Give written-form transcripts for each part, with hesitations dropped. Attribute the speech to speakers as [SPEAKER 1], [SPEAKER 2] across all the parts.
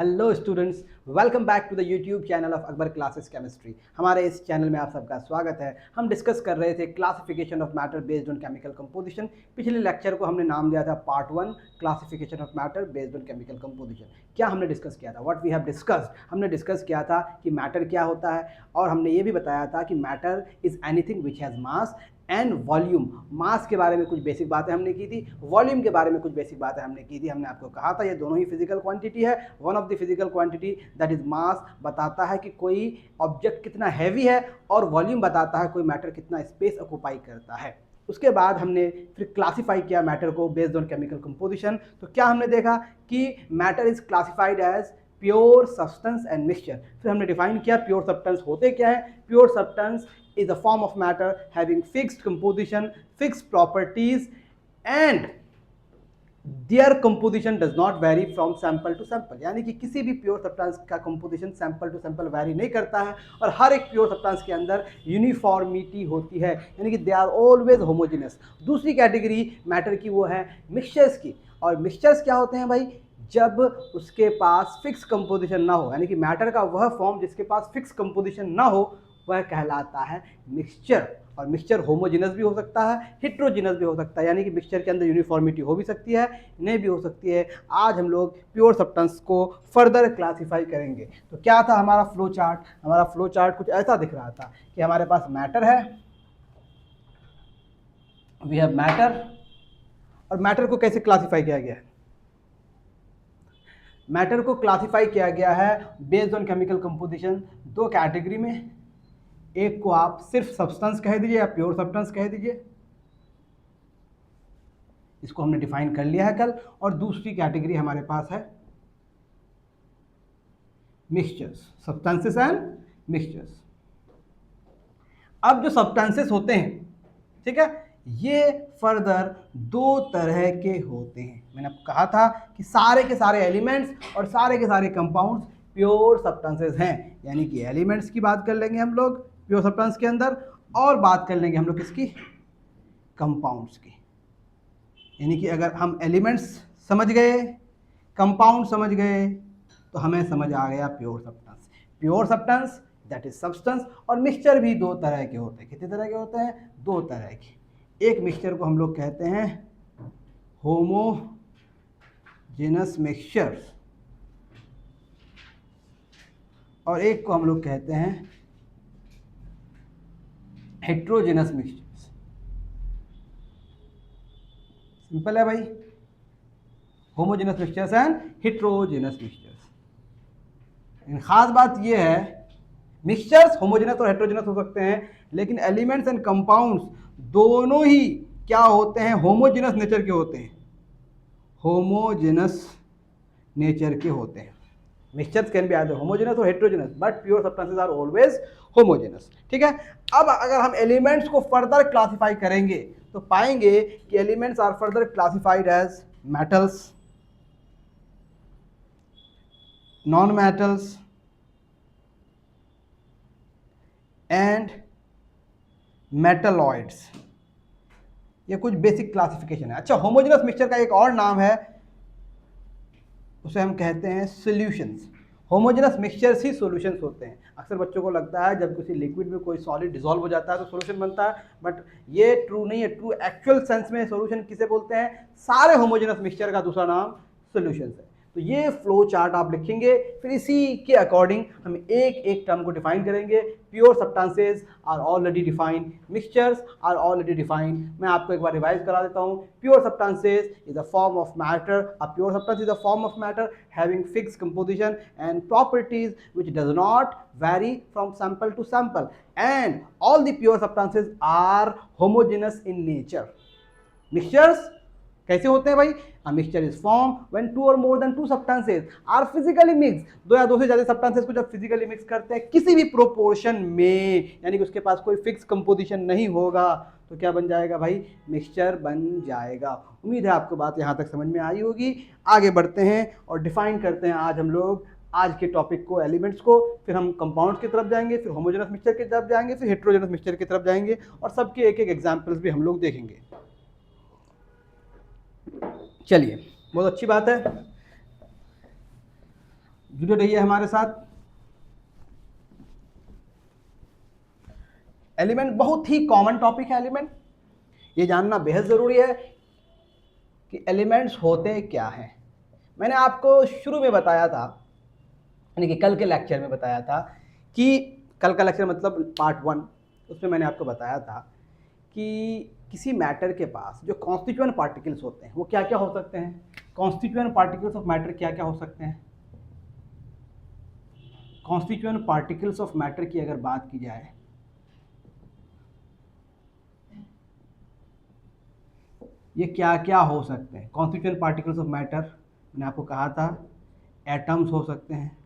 [SPEAKER 1] Hello students, welcome back to the YouTube channel of Akbar classes chemistry. हमारे इस channel में आप सबका स्वागत है। हम डिस्कस कर रहे थे classification of matter based on chemical composition. पिछले लेक्चर को हमने नाम दिया था part 1 classification of matter based on chemical composition. क्या हमने डिस्कस किया था? व्हाट वी हैव डिस्कस्ड, हमने डिस्कस किया था कि मैटर क्या होता है, और हमने ये भी बताया था कि matter is anything which has mass and volume. Mass के बारे में कुछ बेसिक बातें हमने की थी, वॉल्यूम के बारे में कुछ बेसिक बातें हमने की थी। हमने आपको कहा था ये दोनों ही फिजिकल क्वांटिटी है। One of the physical quantity that is mass बताता है कि कोई ऑब्जेक्ट कितना हैवी है, और वॉल्यूम बताता है कोई मैटर कितना स्पेस ऑक्यूपाई करता है। उसके बाद हमने फिर क्लासीफाई किया मैटर को बेस्ड ऑन केमिकल कंपोजिशन। तो क्या हमने देखा कि matter is classified as pure substance and mixture. फिर हमने डिफाइन किया प्योर सब्सटेंस होते क्या है। Pure substance is a form of matter having fixed composition, fixed properties, and their composition does not vary from sample to sample। यानी कि किसी भी प्योर सब्सटेंस का composition sample to sample vary नहीं करता है, और हर एक प्योर सब्सटेंस के अंदर यूनिफॉर्मिटी होती है, यानी कि दे आर ऑलवेज होमोजेनस। दूसरी कैटेगरी मैटर की वो है मिक्सचर्स की। और मिक्सचर्स क्या होते हैं भाई? जब उसके पास फिक्स कंपोजिशन ना हो, यानी कि मैटर का वह फॉर्म जिसके पास फिक्स कंपोजिशन ना हो, वह कहलाता है मिक्सचर। और मिक्सचर होमोजेनस भी हो सकता है, हिट्रोजेनस भी हो सकता है, यानी कि मिक्सचर के अंदर यूनिफॉर्मिटी हो भी सकती है, नहीं भी हो सकती है। आज हम लोग प्योर सब्सटेंस को फर्दर क्लासीफाई करेंगे। तो क्या था हमारा फ्लो चार्ट? हमारा फ्लो चार्ट कुछ ऐसा दिख रहा था कि हमारे पास मैटर है, वी हैव मैटर। और मैटर को कैसे क्लासीफाई किया गया है? मैटर को क्लासीफाई किया गया है बेस्ड ऑन केमिकल कंपोजिशन दो कैटेगरी में। एक को आप सिर्फ सब्सटेंस कह दीजिए या प्योर सब्सटेंस कह दीजिए, इसको हमने डिफाइन कर लिया है कल। और दूसरी कैटेगरी हमारे पास है मिक्सचर्स, सब्सटेंसेस एंड मिक्सचर्स। अब जो सब्सटेंसेस होते हैं, ठीक है, ये फर्दर दो तरह के होते हैं। मैंने आपको कहा था कि सारे के सारे एलिमेंट्स और सारे के सारे कंपाउंड्स प्योर सब्सटेंसेस हैं। यानी कि एलिमेंट्स की बात कर लेंगे हम लोग प्योर सब्सटेंस के अंदर, और बात कर लेंगे हम लोग किसकी? कंपाउंड्स की। यानी कि अगर हम एलिमेंट्स समझ गए, कंपाउंड समझ गए, तो हमें समझ आ गया pure substance. Pure substance that is substance. और मिक्सचर भी दो तरह के होते हैं। कितने तरह के होते हैं? दो तरह के। एक मिक्सचर को हम लोग कहते हैं होमोजेनस मिक्सचर, और एक को हम लोग कहते हैं हेट्रोजेनस मिक्सचर्स। सिंपल है भाई, homogeneous mixtures and heterogeneous mixtures. खास बात यह है, मिक्सचर्स होमोजेनस और हेट्रोजेनस हो सकते हैं, लेकिन एलिमेंट्स एंड कंपाउंड्स दोनों ही क्या होते हैं? होमोजेनस नेचर के होते हैं। होमोजेनस नेचर के होते हैं। Mixtures can be either homogeneous और heterogeneous, but pure substances are always homogeneous. ठीक है। अब अगर हम एलिमेंट्स को फर्दर क्लासिफाई करेंगे तो पाएंगे कि elements are further classified as metals, non metals and metalloids. ये कुछ बेसिक क्लासिफिकेशन है। अच्छा, होमोजेनस मिक्सचर का एक और नाम है, उसे हम कहते हैं सॉल्यूशंस। होमोजेनस मिक्सचर्स ही सॉल्यूशंस होते हैं। अक्सर बच्चों को लगता है जब किसी लिक्विड में कोई सॉलिड डिसॉल्व हो जाता है तो सॉल्यूशन बनता है, बट ये ट्रू नहीं है। ट्रू एक्चुअल सेंस में सॉल्यूशन किसे बोलते हैं? सारे होमोजेनस मिक्सचर का दूसरा नाम सॉल्यूशंस है। तो ये फ्लो चार्ट आप लिखेंगे, फिर इसी के अकॉर्डिंग हम एक एक टर्म को डिफाइन करेंगे। Pure substances are already defined, mixtures are already defined. मैं आपको एक बार रिवाइज करा देता हूँ। Pure substances is a form of matter, a pure substance is a form of matter having fixed composition and properties which does not vary from sample to sample, and all the pure substances are homogeneous in nature। Mixtures कैसे होते हैं भाई? A mixture is formed when two or more than two substances are physically mixed। दो या दो से ज्यादा substances को जब physically mix करते हैं किसी भी proportion में, यानी कि उसके पास कोई fixed composition नहीं होगा, तो क्या बन जाएगा भाई? मिक्सचर बन जाएगा। उम्मीद है आपको बात यहाँ तक समझ में आई होगी। आगे बढ़ते हैं और डिफाइन करते हैं आज हम लोग आज के टॉपिक को, एलिमेंट्स को। फिर हम कंपाउंड्स की तरफ जाएंगे, फिर होमोजेनस मिक्सचर की तरफ जाएंगे, फिर हेट्रोजेनस मिक्सचर की तरफ जाएंगे, और सबके एक एक एग्जाम्पल्स भी हम लोग देखेंगे। चलिए, बहुत अच्छी बात है। जुड़े रहिए हमारे साथ। एलिमेंट बहुत ही कॉमन टॉपिक है। एलिमेंट ये जानना बेहद ज़रूरी है कि एलिमेंट्स होते क्या हैं। मैंने आपको शुरू में बताया था, यानी कि कल के लेक्चर में बताया था कि कल का लेक्चर मतलब पार्ट 1, उसमें मैंने आपको बताया था कि किसी मैटर के पास जो कॉन्स्टिट्यूएंट पार्टिकल्स होते हैं वो क्या क्या हो सकते हैं। कॉन्स्टिट्यूएंट पार्टिकल्स ऑफ मैटर क्या क्या हो सकते हैं। कॉन्स्टिट्यूएंट पार्टिकल्स ऑफ मैटर की अगर बात की जाए, ये क्या क्या हो सकते हैं। कॉन्स्टिट्यूएंट पार्टिकल्स ऑफ मैटर मैंने आपको कहा था, एटम्स हो सकते हैं,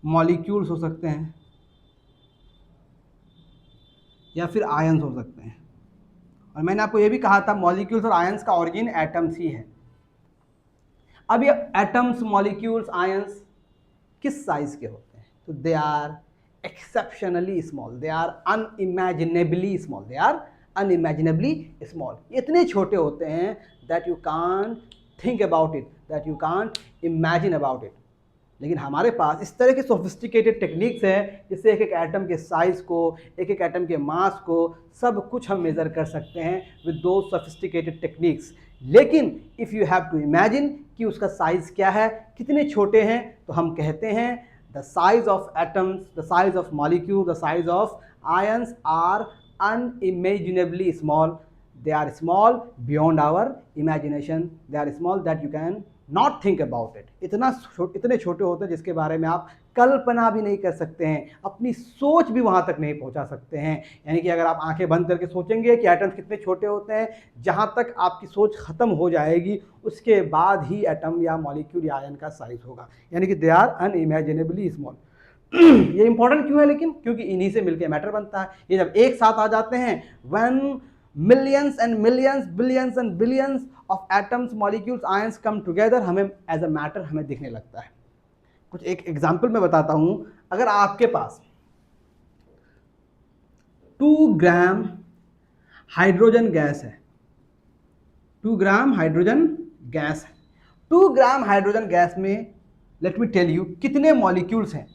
[SPEAKER 1] मॉलिक्यूल्स हो सकते हैं, या फिर आयंस हो सकते हैं। और मैंने आपको ये भी कहा था मॉलिक्यूल्स और आयंस का ओरिजिन एटम्स ही है। अब ये एटम्स, मॉलिक्यूल्स, आयंस किस साइज के होते हैं? तो they are exceptionally small, they are unimaginably small, they are unimaginably small. इतने छोटे होते हैं that you can't think about it, that you can't imagine about it. लेकिन हमारे पास इस तरह के सोफिस्टिकेटेड टेक्निक्स हैं जिससे एक एक एटम के साइज़ को, एक एक एटम के मास को, सब कुछ हम मेज़र कर सकते हैं विद दो सोफिस्टिकेटेड टेक्निक्स। लेकिन if you have to imagine कि उसका साइज़ क्या है, कितने छोटे हैं, तो हम कहते हैं the size of atoms, the size of molecule, the size of ions are unimaginably small. They are small beyond our imagination. They are small that you can not think about it. इतने छोटे होते हैं जिसके बारे में आप कल्पना भी नहीं कर सकते हैं, अपनी सोच भी वहाँ तक नहीं पहुँचा सकते हैं। यानी कि अगर आप आंखें बंद करके सोचेंगे कि एटम्स कितने छोटे होते हैं, जहाँ तक आपकी सोच ख़त्म हो जाएगी उसके बाद ही एटम या मॉलिक्यूल या आयन का साइज होगा। यानी कि दे आर अनइमेजिनेबली स्मॉल। ये इंपॉर्टेंट क्यों है लेकिन? क्योंकि इन्हीं से मिलकर मैटर बनता है। ये जब एक साथ आ जाते हैं, when millions and millions, billions and billions of atoms, molecules, ions come together, हमें एज अ मैटर हमें दिखने लगता है। कुछ एक एग्जांपल मैं बताता हूं। अगर आपके पास 2 ग्राम हाइड्रोजन गैस है, 2 ग्राम हाइड्रोजन गैस है, 2 ग्राम हाइड्रोजन गैस में लेट मी टेल यू कितने मॉलिक्यूल्स हैं।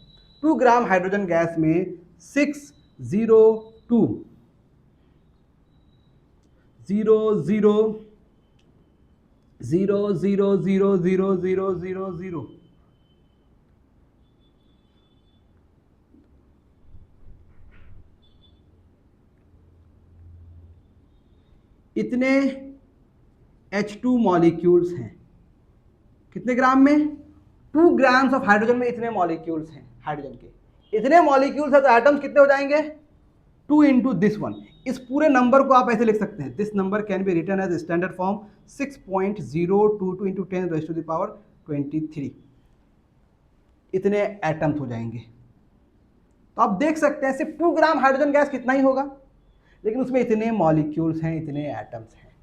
[SPEAKER 1] 2 ग्राम हाइड्रोजन गैस में 602 0 0 0 0 0 0 0 0 0 इतने H2 मॉलिक्यूल्स हैं। कितने ग्राम में? 2 ग्राम्स ऑफ हाइड्रोजन में इतने मॉलिक्यूल्स हैं हाइड्रोजन के। इतने मॉलिक्यूल्स है तो एटम्स कितने हो जाएंगे? 2 इंटू दिस वन। इस पूरे नंबर को आप ऐसे लिख सकते हैं, this number can be written as standard form 6.022 into 10 raise to the power 23। इतने एटम्स हो जाएंगे। तो आप देख सकते हैं सिर्फ 2 ग्राम हाइड्रोजन गैस कितना ही होगा, लेकिन उसमें इतने मॉलिक्यूल्स हैं, इतने एटम्स हैं।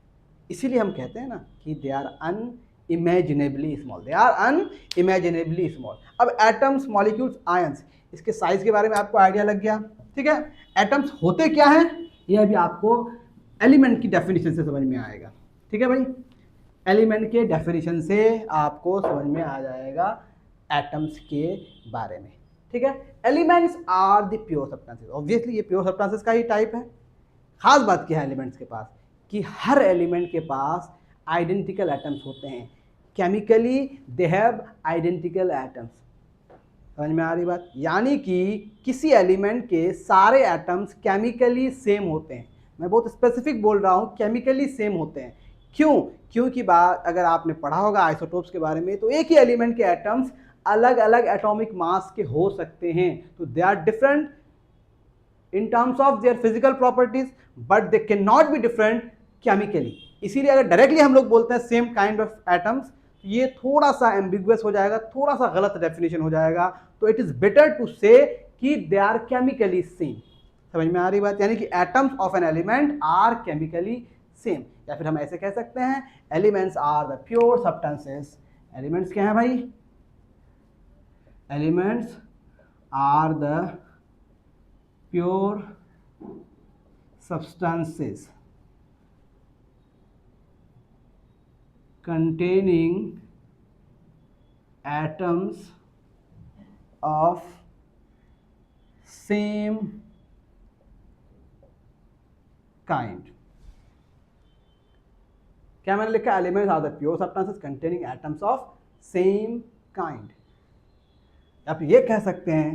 [SPEAKER 1] इसीलिए हम कहते हैं ना कि they are unimaginably small, they are unimaginably small. अब एटम्स, मॉलिक्यूल्स, आयंस, इसके साइज के बारे में आपको आइडिया लग गया, ठीक है। एटम्स होते क्या हैं यह अभी आपको एलिमेंट की डेफिनेशन से समझ में आएगा, ठीक है भाई। एलिमेंट के डेफिनेशन से आपको समझ में आ जाएगा एटम्स के बारे में, ठीक है। Elements are the pure substances. Obviously ये प्योर सब्सटेंसेस का ही टाइप है। खास बात क्या है एलिमेंट्स के पास कि हर एलिमेंट के पास आइडेंटिकल एटम्स होते हैं। Chemically they have identical atoms. समझ में आ रही बात? यानी कि किसी एलिमेंट के सारे एटम्स केमिकली सेम होते हैं। मैं बहुत स्पेसिफिक बोल रहा हूँ, केमिकली सेम होते हैं। क्यों? क्योंकि बात अगर आपने पढ़ा होगा आइसोटोप्स के बारे में, तो एक ही एलिमेंट के एटम्स अलग अलग एटॉमिक मास के हो सकते हैं। तो they are different in terms of their physical properties but they cannot be different chemically। इसीलिए अगर डायरेक्टली हम लोग बोलते हैं सेम काइंड ऑफ एटम्स, ये थोड़ा सा एम्बिगुअस हो जाएगा, थोड़ा सा गलत डेफिनेशन हो जाएगा। तो इट इज बेटर टू से कि दे आर केमिकली सेम। समझ में आ रही बात? यानी कि atoms of an element are chemically same, या फिर हम ऐसे कह सकते हैं elements are the pure substances. Elements क्या है भाई? Elements are the pure substances containing atoms of same kind. क्या मैंने लिखा? Elements are the pure substances containing atoms of same kind. आप ये कह सकते हैं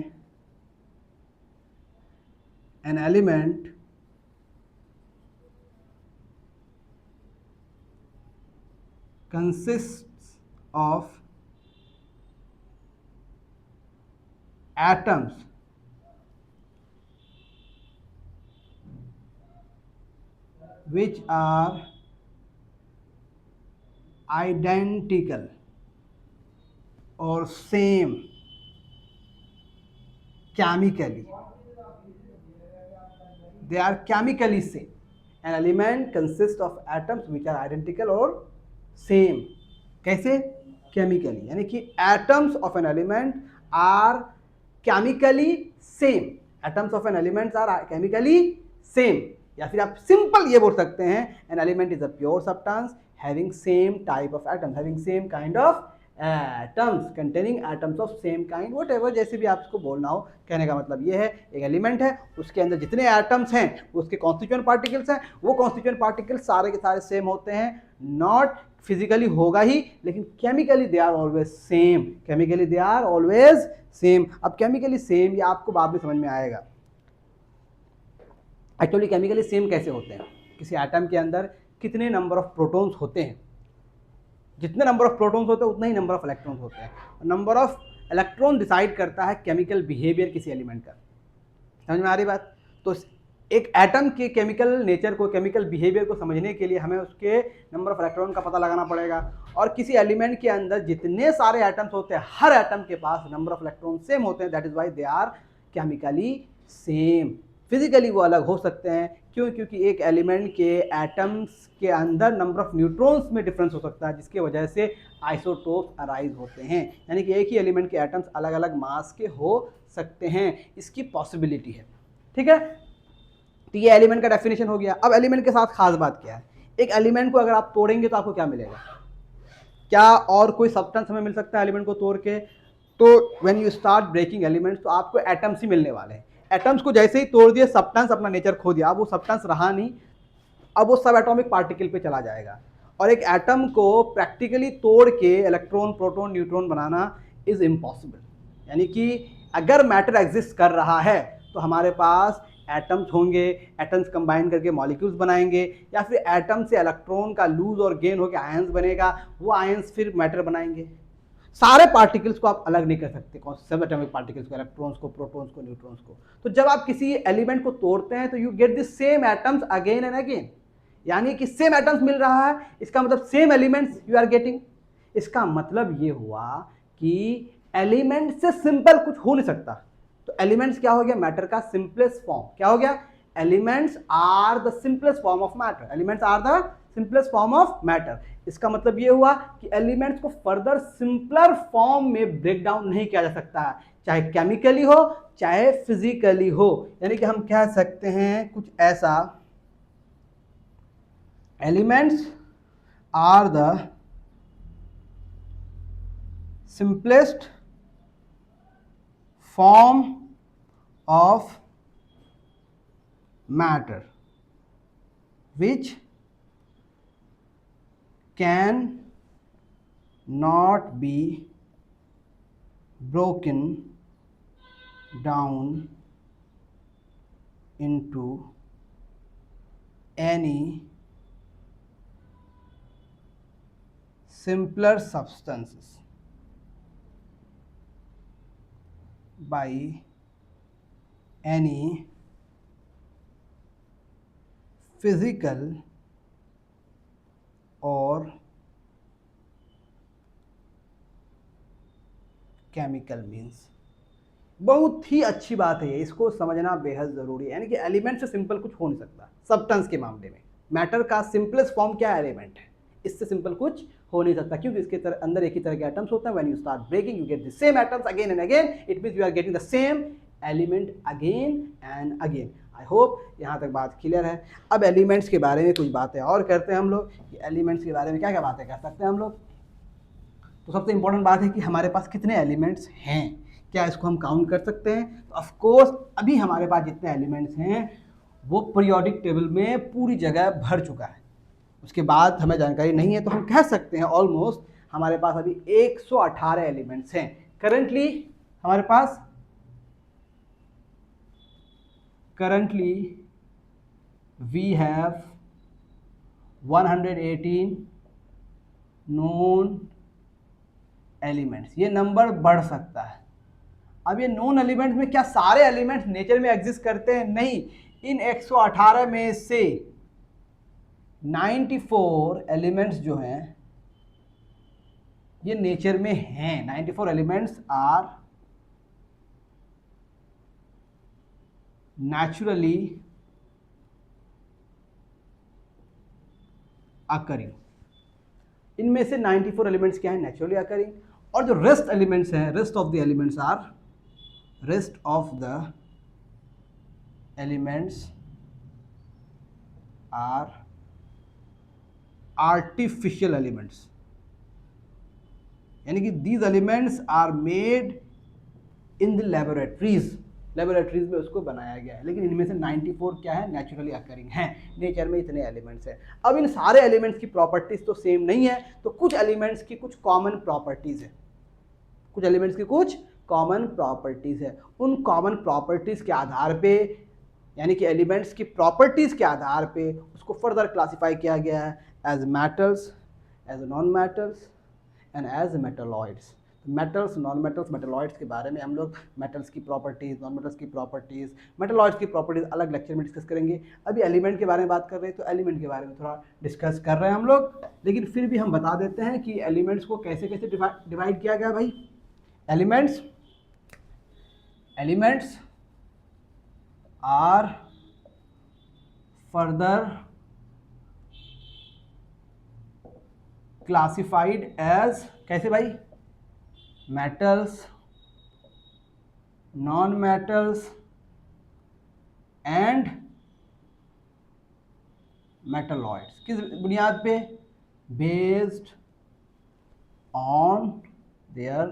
[SPEAKER 1] an element consists of atoms which are identical or same chemically. They are chemically same. An element consists of atoms which are identical or same. कैसे? Chemically. यानी कि atoms of an element are chemically same. Atoms of an element are chemically same. या फिर आप simple ये बोल सकते हैं an element is a pure substance having same type of atoms, having same kind of atoms, containing atoms of same kind, whatever, जैसे भी आपको बोलना हो. कहने का मतलब ये है एक एलिमेंट है, उसके अंदर जितने एटम्स हैं उसके कॉन्स्टिट्यूएंट पार्टिकल्स हैं, वो कॉन्स्टिट्यूएंट पार्टिकल्स सारे के सारे सेम होते हैं. नॉट फिजिकली होगा ही, लेकिन chemically they are always same. Chemically they are always same. अब केमिकली सेम ये आपको बाद में समझ में आएगा. एक्चुअली केमिकली सेम कैसे होते हैं? किसी एटम के अंदर कितने नंबर ऑफ प्रोटॉन्स होते हैं, जितने नंबर ऑफ प्रोटॉन्स होते हैं उतना ही नंबर ऑफ इलेक्ट्रॉन्स होते हैं. नंबर ऑफ इलेक्ट्रॉन डिसाइड करता है केमिकल बिहेवियर किसी एलिमेंट का. समझ में आ रही बात? तो एक एटम के केमिकल नेचर को, केमिकल बिहेवियर को समझने के लिए हमें उसके नंबर ऑफ इलेक्ट्रॉन का पता लगाना पड़ेगा. और किसी एलिमेंट के अंदर जितने सारे एटम्स होते हैं, हर एटम के पास नंबर ऑफ इलेक्ट्रॉन सेम होते हैं. That is why they are chemically same. Physically वो अलग हो सकते हैं. क्यों? क्योंकि एक एलिमेंट के एटम्स के अंदर नंबर ऑफ न्यूट्रॉन्स में डिफरेंस हो सकता है, जिसकी वजह से आइसोटोप्स अराइज होते हैं. यानी कि एक ही एलिमेंट के एटम्स अलग अलग मास के हो सकते हैं, इसकी पॉसिबिलिटी है. ठीक है, तो ये एलिमेंट का डेफिनेशन हो गया. अब एलिमेंट के साथ खास बात क्या है? एक एलिमेंट को अगर आप तोड़ेंगे तो आपको क्या मिलेगा? क्या और कोई सब्सटेंस हमें मिल सकता है एलिमेंट को तोड़ के? तो when you start breaking elements तो आपको एटम्स ही मिलने वाले हैं. एटम्स को जैसे ही तोड़ दिए, सब्सटेंस अपना नेचर खो दिया. अब वो सब्सटेंस रहा नहीं, अब वो सब एटॉमिक पार्टिकल पे चला जाएगा. और एक एटम को प्रैक्टिकली तोड़ के electron, proton, neutron banana is impossible. यानी कि अगर मैटर एग्जिस्ट कर रहा है तो हमारे पास एटम्स होंगे, एटम्स कंबाइन करके मॉलिक्यूल्स बनाएंगे, या फिर एटम से इलेक्ट्रॉन का लूज और गेन होकर आयंस बनेगा, वो आयंस फिर मैटर बनाएंगे. सारे पार्टिकल्स को आप अलग नहीं कर सकते, सब एटॉमिक पार्टिकल्स को, इलेक्ट्रॉन्स को, प्रोटॉन्स को, न्यूट्रॉन्स को. तो जब आप किसी एलिमेंट को तोड़ते हैं तो you get the same atoms again and again. यानी कि सेम एटम्स मिल रहा है, इसका मतलब same elements you are getting. इसका मतलब ये हुआ कि एलिमेंट से सिंपल कुछ हो नहीं सकता. तो एलिमेंट्स क्या हो गया? मैटर का सिंपलेस्ट फॉर्म. क्या हो गया? Elements are the simplest form of matter. Elements are the simplest form of matter. इसका मतलब ये हुआ कि एलिमेंट्स को फर्दर सिंपलर फॉर्म में ब्रेक डाउन नहीं किया जा सकता है, चाहे केमिकली हो चाहे फिजिकली हो. यानी कि हम कह सकते हैं कुछ ऐसा, elements are the simplest form of matter which can not be broken down into any simpler substances by any physical और केमिकल मीन्स. बहुत ही अच्छी बात है ये, इसको समझना बेहद ज़रूरी है. यानी कि एलिमेंट से सिंपल कुछ हो नहीं सकता. सब्सटेंस के मामले में मैटर का सिंपलेस्ट फॉर्म क्या है? एलिमेंट है. इससे सिंपल कुछ हो नहीं सकता, क्योंकि इसके अंदर एक ही तरह के एटम्स होते हैं. When you start breaking you get the same atoms again and again. It means you are getting the same element again and again. I hope यहाँ तक बात क्लियर है. अब एलिमेंट्स के बारे में कुछ बातें और करते हैं हम लोग. एलिमेंट्स के बारे में क्या क्या बातें कर सकते हैं हम लोग? तो सबसे इंपॉर्टेंट बात है कि हमारे पास कितने एलिमेंट्स हैं. क्या इसको हम काउंट कर सकते हैं? तो ऑफ कोर्स अभी हमारे पास जितने एलिमेंट्स हैं वो पीरियोडिक टेबल में पूरी जगह भर चुका है। उसके बाद हमें जानकारी नहीं है, तो हम कह सकते हैं ऑलमोस्ट हमारे पास अभी 118 एलिमेंट्स हैं करंटली। हमारे पास currently we have 118 known elements. ये नंबर बढ़ सकता है। अब ये नोन एलिमेंट्स में क्या सारे एलिमेंट्स नेचर में एग्जिस्ट करते हैं? नहीं। इन 118 में से 94 एलिमेंट्स जो हैं ये नेचर में हैं। 94 एलिमेंट्स आर नेचुरली अकरिंग। इनमें से 94 एलिमेंट्स क्या है? Naturally occurring. और जो रेस्ट एलिमेंट्स हैं, rest of the elements are artificial elements, यानी कि these elements are made in the laboratories में उसको बनाया गया है। लेकिन इनमें से 94 क्या है? नेचुरली अकरिंग हैं। नेचर में इतने एलिमेंट्स हैं। अब इन सारे एलिमेंट्स की प्रॉपर्टीज तो सेम नहीं है, तो कुछ एलिमेंट्स की कुछ कॉमन प्रॉपर्टीज है। उन कॉमन प्रॉपर्टीज के आधार पे, यानी कि एलिमेंट्स की प्रॉपर्टीज के आधार पे उसको फर्दर क्लासिफाई किया गया है as metals, as non metals and as metalloids. Metals, non metals, metalloids के बारे में हम लोग मेटल्स की प्रॉपर्टीज, नॉन मेटल्स की प्रॉपर्टीज, मेटलॉइड्स की प्रॉपर्टीज अलग लेक्चर में डिस्कस करेंगे। अभी एलिमेंट के बारे में बात कर रहे हैं तो एलिमेंट के बारे में थोड़ा डिस्कस कर रहे हैं हम लोग। लेकिन फिर भी हम बता देते हैं कि एलिमेंट्स को कैसे कैसे डिवाइड किया गया भाई। Elements are further classified as, कैसे भाई? Metals, non metals and metalloids. किस बुनियाद पे? Based on their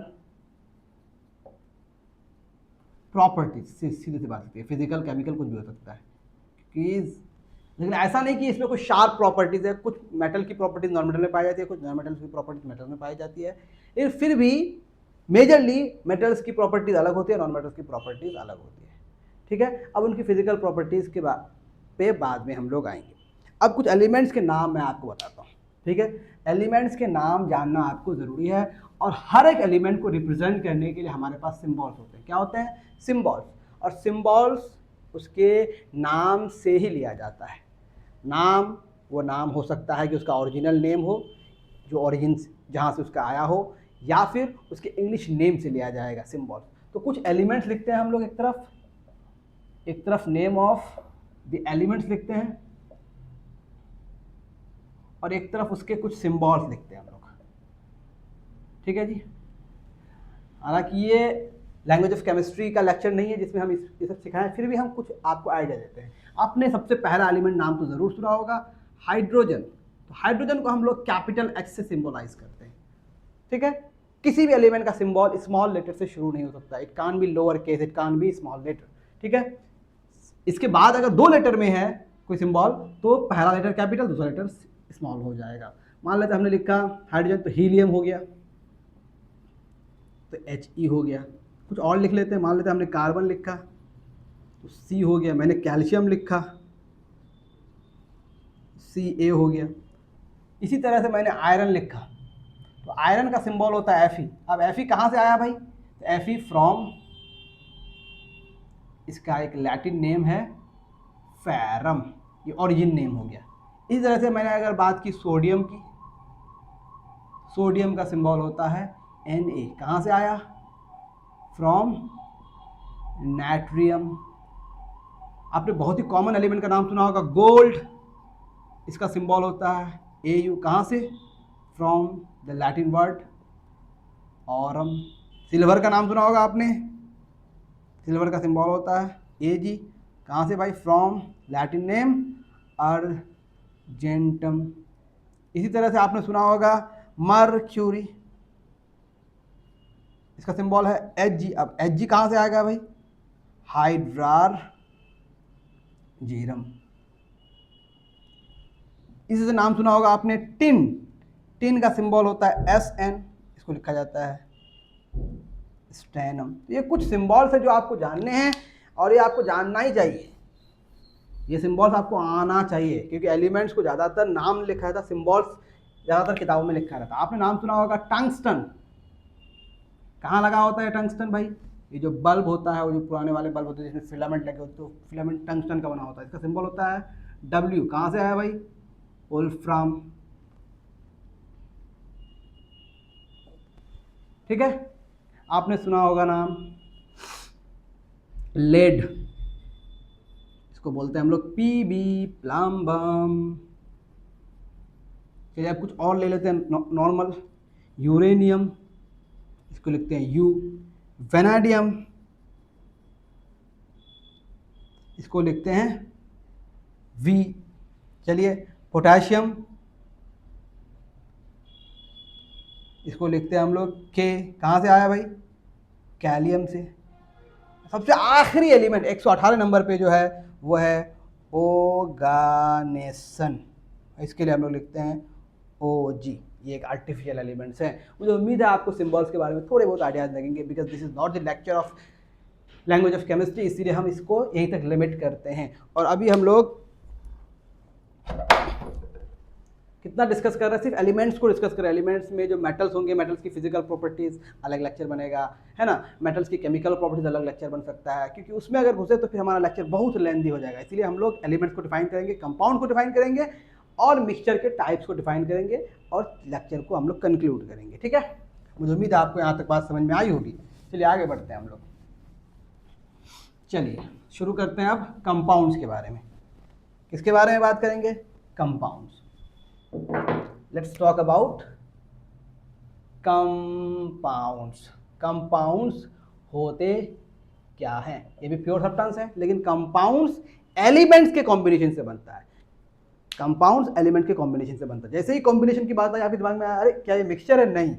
[SPEAKER 1] properties. सीधे सी बात होती है, फिजिकल, केमिकल कुछ भी हो सकता है। लेकिन ऐसा नहीं कि इसमें कुछ शार्प प्रॉपर्टीज है। कुछ मेटल की प्रॉपर्टीज नॉन मेटल में पाई जाती है, कुछ नॉन मेटल्स की प्रॉपर्टीज मेटल में पाई जाती है। लेकिन फिर भी मेजरली मेटल्स की प्रॉपर्टीज अलग होती है, नॉन मेटल्स की प्रॉपर्टीज अलग होती है। ठीक है, अब उनकी फिजिकल प्रॉपर्टीज के बाद में हम लोग आएंगे। अब कुछ एलिमेंट्स के नाम मैं आपको बताता हूँ। ठीक है, एलिमेंट्स के नाम जानना आपको ज़रूरी है। और हर एक एलिमेंट को रिप्रेजेंट करने के लिए हमारे पास सिम्बॉल्स होते हैं। क्या होते हैं? सिम्बॉल्स। और सिम्बॉल्स उसके नाम से ही लिया जाता है। नाम, वो नाम हो सकता है कि उसका ओरिजिनल नेम हो, जो ओरिजिन जहाँ से उसका आया हो, या फिर उसके इंग्लिश नेम से लिया जाएगा सिम्बॉल। तो कुछ एलिमेंट्स लिखते हैं हम लोग, एक तरफ नेम ऑफ द एलिमेंट्स लिखते हैं और एक तरफ उसके कुछ सिम्बॉल्स लिखते हैं हम लोग। ठीक है जी। हालांकि ये लैंग्वेज ऑफ केमिस्ट्री का लेक्चर नहीं है जिसमें हम ये सब सिखाएं, फिर भी हम कुछ आपको आइडिया देते हैं। आपने सबसे पहला एलिमेंट नाम तो ज़रूर सुना होगा, हाइड्रोजन। तो हाइड्रोजन को हम लोग कैपिटल H से सिंबलाइज करते हैं। ठीक है, किसी भी एलिमेंट का सिंबल स्मॉल लेटर से शुरू नहीं हो सकता। It can be lower case, it can be small letter. ठीक है, इसके बाद अगर 2 लेटर में है कोई सिंबल तो पहला लेटर कैपिटल, दूसरा लेटर स्मॉल हो जाएगा। मान लेते हमने लिखा हाइड्रोजन तो हीलियम हो गया, तो He हो गया। कुछ और लिख लेते हैं, मान लेते हमने कार्बन लिखा तो C हो गया। मैंने कैल्शियम लिखा, Ca हो गया। इसी तरह से मैंने आयरन लिखा तो आयरन का सिंबल होता है Fe। अब Fe कहाँ से आया भाई? तो Fe फ्रॉम, इसका एक लैटिन नेम है फेरम, ये ओरिजिन नेम हो गया। इसी तरह से मैंने अगर बात की सोडियम की, सोडियम का सिंबल होता है Na। कहाँ से आया? फ्रॉम नाट्रियम। आपने बहुत ही कॉमन एलिमेंट का नाम सुना होगा गोल्ड, इसका सिंबल होता है Au। कहाँ से? From the Latin word Aurum. Silver का नाम सुना होगा आपने, सिल्वर का सिंबल होता है Ag। कहाँ से भाई? From Latin name argentum. इसी तरह से आपने सुना होगा मर्क्यूरी, इसका सिंबल है Hg। अब Hg कहाँ से आएगा भाई? हाइड्रारजीरम। इसी से नाम सुना होगा आपने टिन। टिन का सिंबल होता है Sn, इसको लिखा जाता है स्टेनम। ये कुछ सिंबल्स है जो आपको जानने हैं और ये आपको जानना ही चाहिए। ये सिंबल्स आपको आना चाहिए क्योंकि एलिमेंट्स को ज़्यादातर नाम लिखा था, सिंबल्स ज़्यादातर किताबों में लिखा रहता है। आपने नाम सुना होगा टंगस्टन। कहाँ लगा होता है टंगस्टन भाई? ये जो बल्ब होता है, वो जो पुराने वाले बल्ब होते हैं जिसमें फिलामेंट लगे होते हैं, तो फिलामेंट टंगस्टन का बना होता है। इसका सिंबल होता है W। कहाँ से आया भाई? वोल्फ्राम। ठीक है। आपने सुना होगा नाम लेड, इसको बोलते हैं हम लोग Pb, प्लम्बम। चलिए आप कुछ और ले लेते हैं नॉर्मल। यूरेनियम, इसको लिखते हैं U। वेनाडियम, इसको लिखते हैं V। चलिए पोटेशियम, इसको लिखते हैं हम लोग K। कहाँ से आया भाई? कैलियम से। सबसे आखिरी एलिमेंट 118 नंबर पे जो है वो है ओगानेसन, इसके लिए हम लोग लिखते हैं OG। ये एक आर्टिफिशियल एलिमेंट्स हैं। मुझे उम्मीद है आपको सिंबल्स के बारे में थोड़े बहुत आइडियाज लगेंगे, because this is not the lecture of language of chemistry, इसीलिए हम इसको यहीं तक लिमिट करते हैं। और अभी हम लोग कितना डिस्कस कर रहे हैं? सिर्फ एलिमेंट्स को डिस्कस कर रहे हैं। एलिमेंट्स में जो मेटल्स होंगे, मेटल्स की फिजिकल प्रॉपर्टीज अलग लेक्चर बनेगा, है ना। मेटल्स की केमिकल प्रॉपर्टीज अलग लेक्चर बन सकता है, क्योंकि उसमें अगर घुसे तो फिर हमारा लेक्चर बहुत लेंदी हो जाएगा। इसलिए हम लोग एलिमेंट्स को डिफाइन करेंगे, कंपाउंड को डिफाइन करेंगे और मिक्सचर के टाइप्स को डिफाइन करेंगे और लेक्चर को हम लोग कंक्लूड करेंगे। ठीक है, मुझे उम्मीद है आपको यहाँ तक बात समझ में आई होगी। चलिए आगे बढ़ते हैं हम लोग। चलिए शुरू करते हैं अब कंपाउंड्स के बारे में। किसके बारे में बात करेंगे? Compounds. Let's talk about compounds. Compounds होते क्या हैं? ये भी प्योर सब्सटेंस है, लेकिन कंपाउंड्स एलिमेंट्स के कॉम्बिनेशन से बनता है। कंपाउंड्स एलिमेंट के कॉम्बिनेशन से बनता है। जैसे ही कॉम्बिनेशन की बात आई आपके दिमाग में आया, अरे क्या ये मिक्सचर है? नहीं,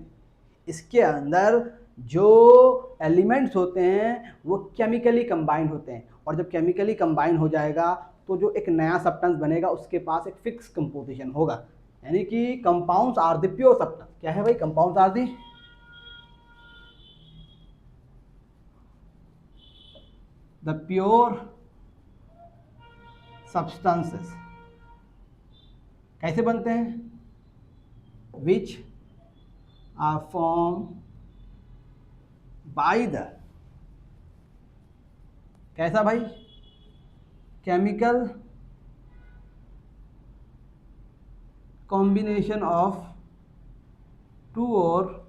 [SPEAKER 1] इसके अंदर जो एलिमेंट्स होते हैं वो केमिकली कंबाइंड होते हैं, और जब केमिकली कंबाइंड हो जाएगा तो जो एक नया सब्सटेंस बनेगा उसके पास एक फिक्स कंपोजिशन होगा। यानी कि compounds are the pure substance. क्या है भाई? Compounds are the pure substances. कैसे बनते हैं? Which are form by the, कैसा भाई? Chemical combination of two or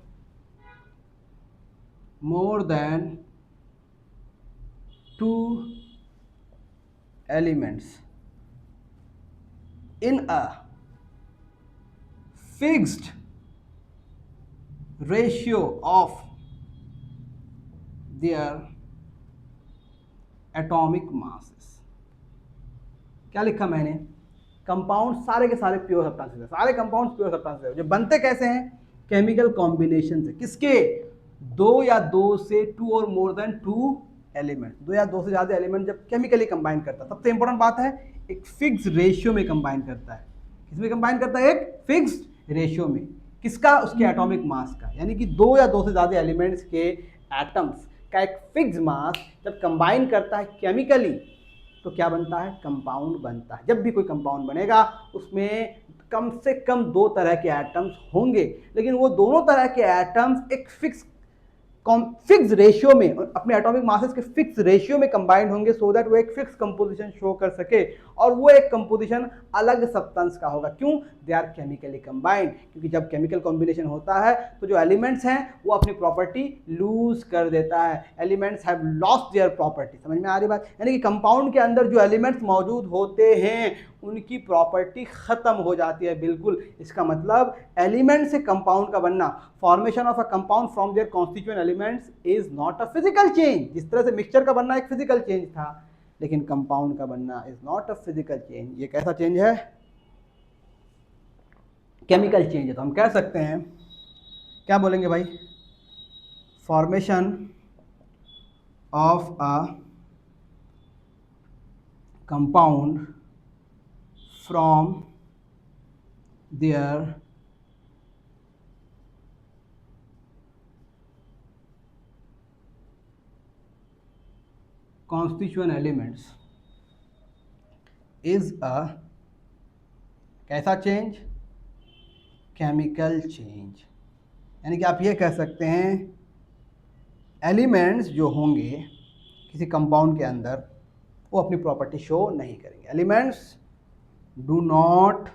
[SPEAKER 1] more than two elements in a fixed ratio of their atomic masses। क्या लिखा मैंने? कंपाउंड सारे के सारे प्योर सब्सटेंसेस हैं। सारे कंपाउंड्स प्योर सब्सटेंसेस हैं। जो बनते कैसे हैं? केमिकल कॉम्बिनेशन से। किसके? दो या दो से, टू और मोर देन टू एलिमेंट। दो या दो से ज्यादा एलिमेंट जब केमिकली कंबाइन करता है, सबसे इंपॉर्टेंट बात है एक फिक्स रेशियो में कंबाइन करता है। किसमें कंबाइन करता है? एक फिक्स्ड रेशियो में। किसका? उसके एटॉमिक मास का। यानी कि दो या दो से ज्यादा एलिमेंट्स के एटम्स का एक फिक्स मास जब कंबाइन करता है केमिकली तो क्या बनता है? कंपाउंड बनता है। जब भी कोई कंपाउंड बनेगा उसमें कम से कम दो तरह के एटम्स होंगे, लेकिन वो दोनों तरह के एटम्स एक फिक्स रेशियो में, अपने एटॉमिक मासेस के फिक्स रेशियो में कंबाइंड होंगे, सो दैट वो एक फिक्स कंपोजिशन शो कर सके। और वो एक कंपोजिशन अलग सब्सटेंस का होगा। क्यों? They are chemically combined. क्योंकि जब केमिकल कॉम्बिनेशन होता है तो जो एलिमेंट्स हैं वो अपनी प्रॉपर्टी लूज कर देता है। Elements have lost their property. समझ में आ रही बात? यानी कि कंपाउंड के अंदर जो एलिमेंट्स मौजूद होते हैं उनकी प्रॉपर्टी खत्म हो जाती है बिल्कुल। इसका मतलब एलिमेंट से कंपाउंड का बनना, formation of a compound from their constituent elements is not a physical change. जिस तरह से मिक्सचर का बनना एक फिजिकल चेंज था, लेकिन कंपाउंड का बनना is not a physical change. ये कैसा चेंज है? केमिकल चेंज है। तो हम कह सकते हैं, क्या बोलेंगे भाई? formation of a compound from their constituent elements is a कैसा चेंज, केमिकल चेंज। यानी कि आप ये कह सकते हैं एलिमेंट्स जो होंगे किसी कंपाउंड के अंदर वो अपनी प्रॉपर्टी शो नहीं करेंगे। Elements do not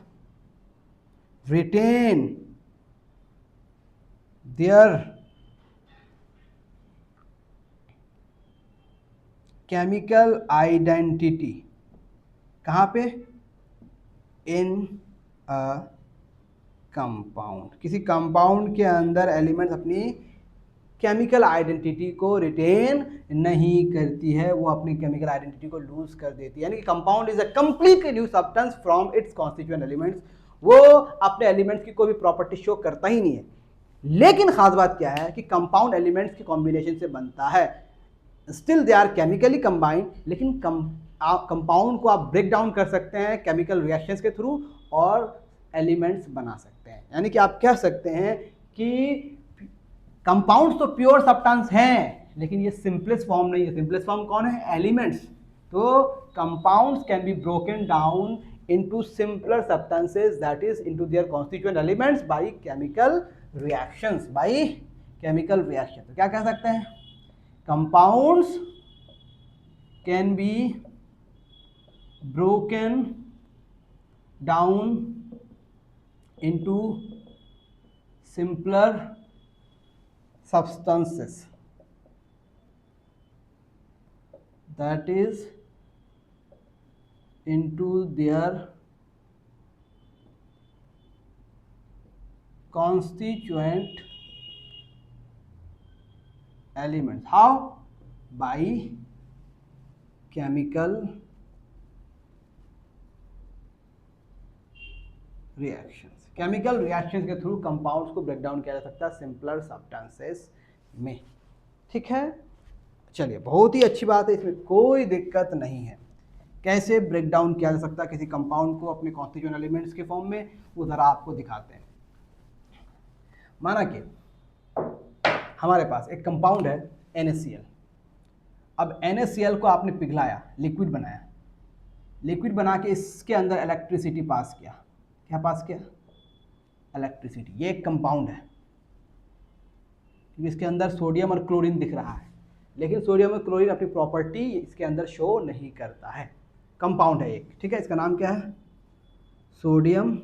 [SPEAKER 1] retain their chemical identity, कहाँ पे, इन अ कंपाउंड। किसी कंपाउंड के अंदर एलिमेंट्स अपनी केमिकल आइडेंटिटी को रिटेन नहीं करती है, वो अपनी केमिकल आइडेंटिटी को लूज कर देती है। यानी कि compound is a completely new substance from its constituent elements. वो अपने एलिमेंट्स की कोई भी प्रॉपर्टी शो करता ही नहीं है। लेकिन खास बात क्या है कि कंपाउंड एलिमेंट्स की कॉम्बिनेशन से बनता है, still they are chemically combined, लेकिन कंपाउंड को आप ब्रेक डाउन कर सकते हैं केमिकल रिएक्शंस के थ्रू और एलिमेंट्स बना सकते हैं। यानी कि आप कह सकते हैं कि कंपाउंड्स तो प्योर सब्सटेंस हैं, लेकिन ये सिंपलेस्ट फॉर्म नहीं है। सिंपलेस्ट फॉर्म कौन है, एलिमेंट्स। तो compounds can be broken down into simpler substances that is into their constituent elements by chemical reactions, by chemical reaction. तो क्या कह सकते हैं, compounds can be broken down into simpler substances, that is into their constituent elements. How? By chemical reactions. Chemical reactions के through compounds को break down किया जा सकता है सिंपलर सब्सटेंसेस में। ठीक है, चलिए, बहुत ही अच्छी बात है, इसमें कोई दिक्कत नहीं है। कैसे ब्रेक डाउन किया जा सकता है किसी कंपाउंड को अपने कॉन्स्टिट्यूएंट एलिमेंट्स के फॉर्म में, वो ज़रा आपको दिखाते हैं। माना कि हमारे पास एक कंपाउंड है NaCl। अब NaCl को आपने पिघलाया, लिक्विड बनाया, लिक्विड बना के इसके अंदर इलेक्ट्रिसिटी पास किया। क्या पास किया, इलेक्ट्रिसिटी। ये एक कंपाउंड है क्योंकि इसके अंदर सोडियम और क्लोरीन दिख रहा है, लेकिन सोडियम और क्लोरीन अपनी प्रॉपर्टी इसके अंदर शो नहीं करता है। कंपाउंड है एक, ठीक है, इसका नाम क्या है, सोडियम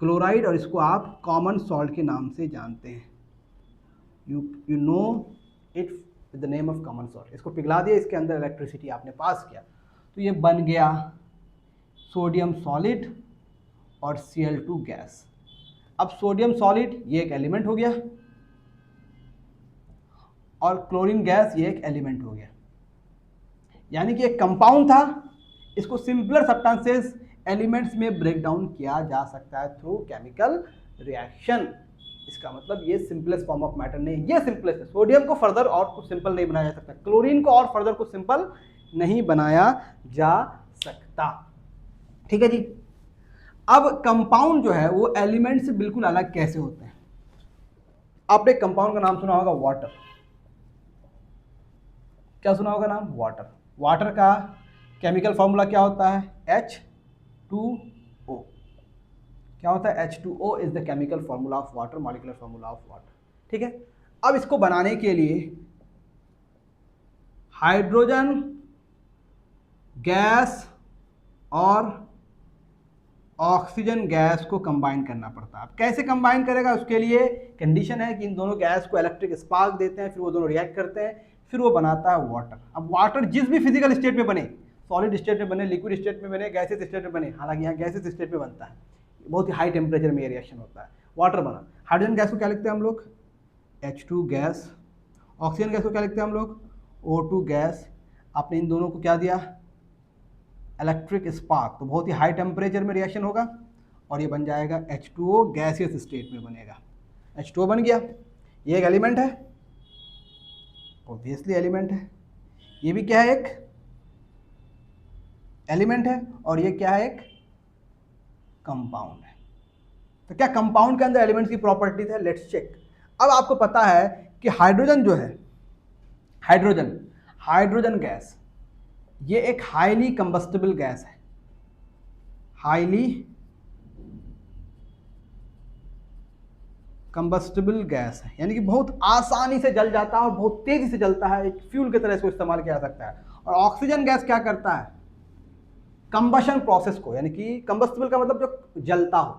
[SPEAKER 1] क्लोराइड, और इसको आप कॉमन सॉल्ट के नाम से जानते हैं। You know it with the name of common salt. इसको पिघला दिया, इसके अंदर इलेक्ट्रिसिटी आपने पास किया, तो ये बन गया सोडियम सॉलिड और Cl2 गैस। अब सोडियम सॉलिड ये एक एलिमेंट हो गया और क्लोरीन गैस ये एक एलिमेंट हो गया। यानी कि एक कंपाउंड था, इसको सिंपलर सब्सटेंसेस एलिमेंट्स में ब्रेक डाउन किया जा सकता है थ्रू केमिकल रिएक्शन। इसका मतलब ये सिंपलेस्ट फॉर्म ऑफ मैटर नहीं, ये सिंपलेस्ट है। सोडियम को फर्दर और कुछ सिंपल नहीं बनाया जा सकता, क्लोरीन को और फर्दर कुछ सिंपल नहीं बनाया जा सकता। ठीक है जी। अब कंपाउंड जो है वो एलिमेंट से बिल्कुल अलग कैसे होते हैं। आपने कंपाउंड का नाम सुना होगा वाटर। क्या सुना होगा नाम, वाटर। वाटर का केमिकल फॉर्मूला क्या होता है, H2O। क्या होता है, H2O is the chemical formula of water, molecular formula of water. ठीक है, अब इसको बनाने के लिए हाइड्रोजन गैस और ऑक्सीजन गैस को कंबाइन करना पड़ता है। अब कैसे कंबाइन करेगा, उसके लिए कंडीशन है कि इन दोनों गैस को इलेक्ट्रिक स्पार्क देते हैं, फिर वो दोनों रिएक्ट करते हैं, फिर वो बनाता है वाटर। अब वाटर जिस भी फिजिकल स्टेट में बने, सॉलिड स्टेट में बने, लिक्विड स्टेट में बने, गैसेस स्टेट में बने, हालांकि यहाँ गैसेस स्टेट में बनता है, बहुत ही हाई टेम्परेचर में ये रिएक्शन होता है, वाटर बना। हाइड्रोजन गैस को क्या लिखते हैं हम लोग, H2 गैस। ऑक्सीजन गैस को क्या लिखते हैं हम लोग, O2 गैस। आपने इन दोनों को क्या दिया, इलेक्ट्रिक स्पार्क, तो बहुत ही हाई टेम्परेचर में रिएक्शन होगा और ये बन जाएगा H2O, गैसियस स्टेट में बनेगा, H2O बन गया। ये एक एलिमेंट है, ऑब्वियसली एलिमेंट है। ये भी क्या है, एक एलिमेंट है, और ये क्या है, एक कंपाउंड है। तो क्या कंपाउंड के अंदर एलिमेंट्स की प्रॉपर्टीज है? Let's check. अब आपको पता है कि हाइड्रोजन जो है, हाइड्रोजन गैस, ये एक हाईली कंबस्टिबल गैस है, हाईली कंबस्टिबल गैस है, यानी कि बहुत आसानी से जल जाता है और बहुत तेजी से जलता है, एक फ्यूल की तरह इसको इस्तेमाल किया जा सकता है। और ऑक्सीजन गैस क्या करता है? कंबशन प्रोसेस को, यानी कि कंबस्टिबल का मतलब जो जलता हो,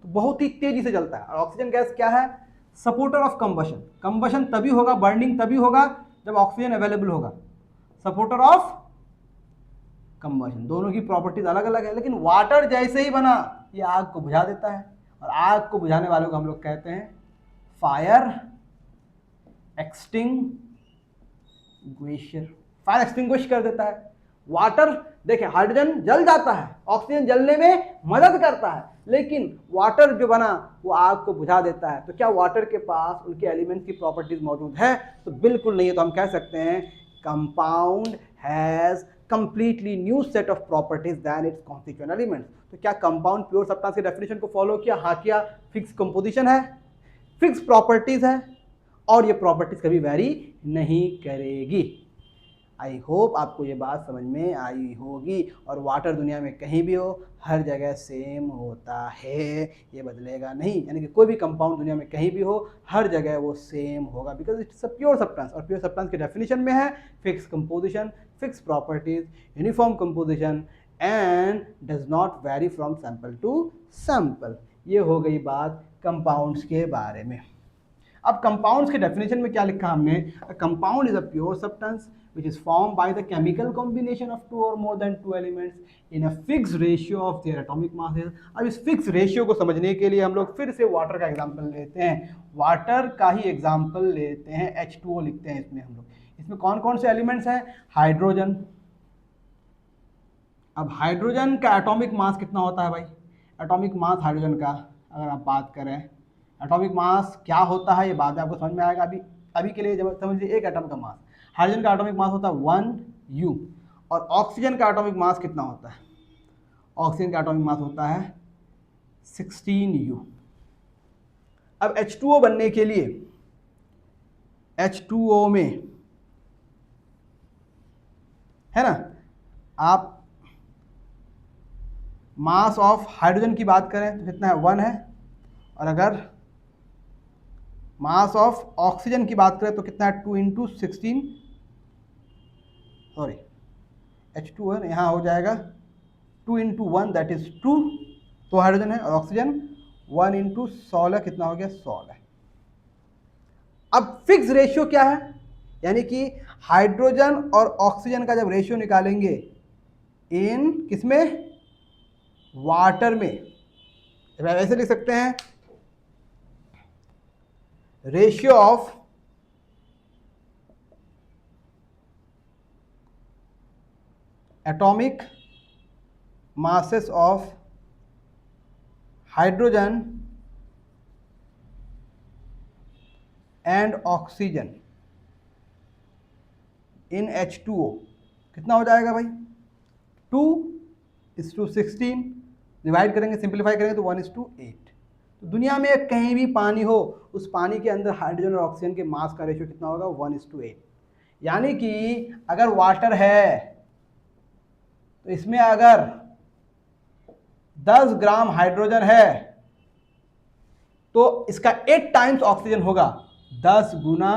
[SPEAKER 1] तो बहुत ही तेजी से जलता है। और ऑक्सीजन गैस क्या है? Supporter of combustion. कंबशन तभी होगा, बर्निंग तभी होगा जब ऑक्सीजन अवेलेबल होगा। सपोर्टर ऑफ कंबशन, दोनों की प्रॉपर्टीज अलग अलग है, लेकिन वाटर जैसे ही बना ये आग को बुझा देता है, और आग को बुझाने वालों को हम लोग कहते हैं फायर एक्सटिंग्विशर। फायर एक्सटिंग्विश कर देता है। वाटर, देखिए हाइड्रोजन जल जाता है, ऑक्सीजन जलने में मदद करता है, लेकिन वाटर जो बना वो आग को बुझा देता है। तो क्या वाटर के पास उनके एलिमेंट्स की प्रॉपर्टीज मौजूद है? तो बिल्कुल नहीं है। तो हम कह सकते हैं compound has completely new set of properties than its constituent elements. तो क्या कंपाउंड प्योर सब्सटेंस की डेफिनेशन को फॉलो किया? हाँ किया। फिक्स कंपोजिशन है, फिक्स प्रॉपर्टीज है, और ये प्रॉपर्टीज कभी वेरी नहीं करेगी। आई होप आपको ये बात समझ में आई होगी। और वाटर दुनिया में कहीं भी हो, हर जगह सेम होता है, ये बदलेगा नहीं। यानी कि कोई भी कंपाउंड दुनिया में कहीं भी हो, हर जगह वो सेम होगा, because it's a pure substance. और प्योर सब्सटेंस की डेफिनेशन में है fix composition, fix properties, uniform composition and does not vary from sample to sample. ये हो गई बात कंपाउंड्स के बारे में। अब कंपाउंड्स के डेफिनेशन में क्या लिखा हमने? Compound is a pure substance which is formed by the chemical combination of two or more than two elements in a fixed ratio of their atomic masses। अब इस फिक्स रेशियो को समझने के लिए हम लोग फिर से वाटर का एग्जांपल लेते हैं, वाटर का ही एग्जांपल लेते हैं। H2O लिखते हैं इसमें हम लोग। इसमें कौन कौन से एलिमेंट्स हैं? हाइड्रोजन। अब हाइड्रोजन का एटॉमिक मास कितना होता है भाई? एटॉमिक मास हाइड्रोजन का अगर आप बात करें, एटॉमिक मास क्या होता है ये बाद में आपको समझ में आएगा। अभी अभी के लिए जब समझ लीजिए एक एटम का मास, हाइड्रोजन का एटॉमिक मास होता है 1U। और ऑक्सीजन का एटॉमिक मास कितना होता है? ऑक्सीजन का एटॉमिक मास होता है 16U। अब H2O बनने के लिए H2O में है ना, आप मास ऑफ हाइड्रोजन की बात करें तो कितना है? 1 है। और अगर मास ऑफ ऑक्सीजन की बात करें तो कितना है? 2 इंटू 16, सॉरी H2 है, यहाँ हो जाएगा 2 इंटू 1 दैट इज 2, तो हाइड्रोजन है। और ऑक्सीजन 1 इंटू 16 कितना हो गया? 16। अब फिक्स रेशियो क्या है? यानी कि हाइड्रोजन और ऑक्सीजन का जब रेशियो निकालेंगे इन किसमें? वाटर में, ऐसे लिख सकते हैं ratio of atomic masses of hydrogen and oxygen in H2O कितना हो जाएगा भाई? 2:16, डिवाइड करेंगे, सिंप्लीफाई करेंगे तो 1:8। तो दुनिया में कहीं भी पानी हो, उस पानी के अंदर हाइड्रोजन और ऑक्सीजन के मास का रेशियो कितना होगा? 1:8। यानी कि अगर वाटर है तो इसमें अगर 10 ग्राम हाइड्रोजन है तो इसका 8 टाइम्स ऑक्सीजन होगा, 10 गुना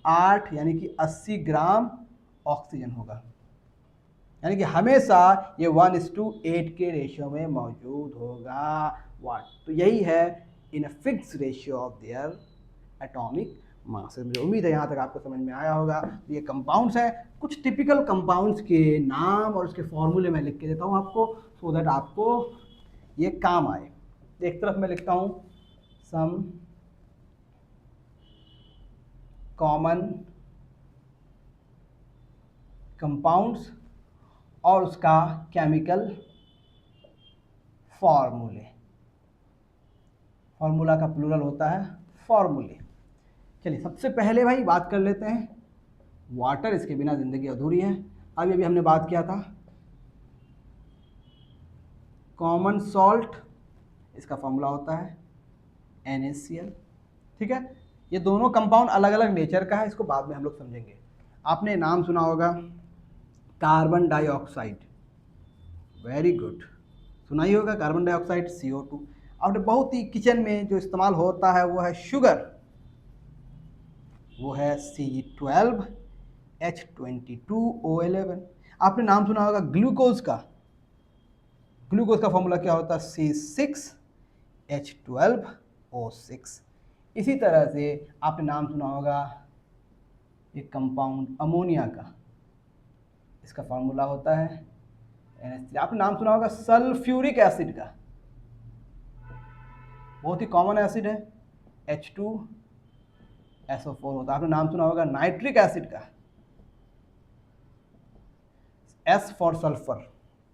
[SPEAKER 1] 8 यानी कि 80 ग्राम ऑक्सीजन होगा। यानी कि हमेशा ये 1:8 के रेशियो में मौजूद होगा। वाट, तो यही है in a fix ratio of their atomic mass. मुझे उम्मीद है यहाँ तक आपको समझ में आया होगा। तो ये कंपाउंड्स हैं, कुछ टिपिकल कंपाउंड्स के नाम और उसके फॉर्मूले मैं लिख के देता हूँ आपको, सो दैट आपको ये काम आए। एक तरफ मैं लिखता हूँ सम कॉमन कंपाउंड्स और उसका केमिकल फॉर्मूले। फॉर्मूला का प्लूरल होता है फॉर्मूले। चलिए सबसे पहले भाई बात कर लेते हैं वाटर, इसके बिना ज़िंदगी अधूरी है। अभी अभी हमने बात किया था कॉमन सॉल्ट, इसका फॉर्मूला होता है NaCl। ठीक है, ये दोनों कंपाउंड अलग अलग नेचर का है, इसको बाद में हम लोग समझेंगे। आपने नाम सुना होगा कार्बन डाइऑक्साइड, वेरी गुड, सुना ही होगा कार्बन डाइऑक्साइड CO2। आपने बहुत ही किचन में जो इस्तेमाल होता है वो है शुगर, वो है C12H22O11। आपने नाम सुना होगा ग्लूकोज का, ग्लूकोज का फॉर्मूला क्या होता है C6H12O6। इसी तरह से आपने नाम सुना होगा एक कंपाउंड अमोनिया का, इसका फॉर्मूला होता है NH3। आपने नाम सुना होगा सल्फ्यूरिक एसिड का, बहुत ही कॉमन एसिड है, H2SO4 होता है। आपने नाम सुना होगा नाइट्रिक एसिड का, S फॉर सल्फर।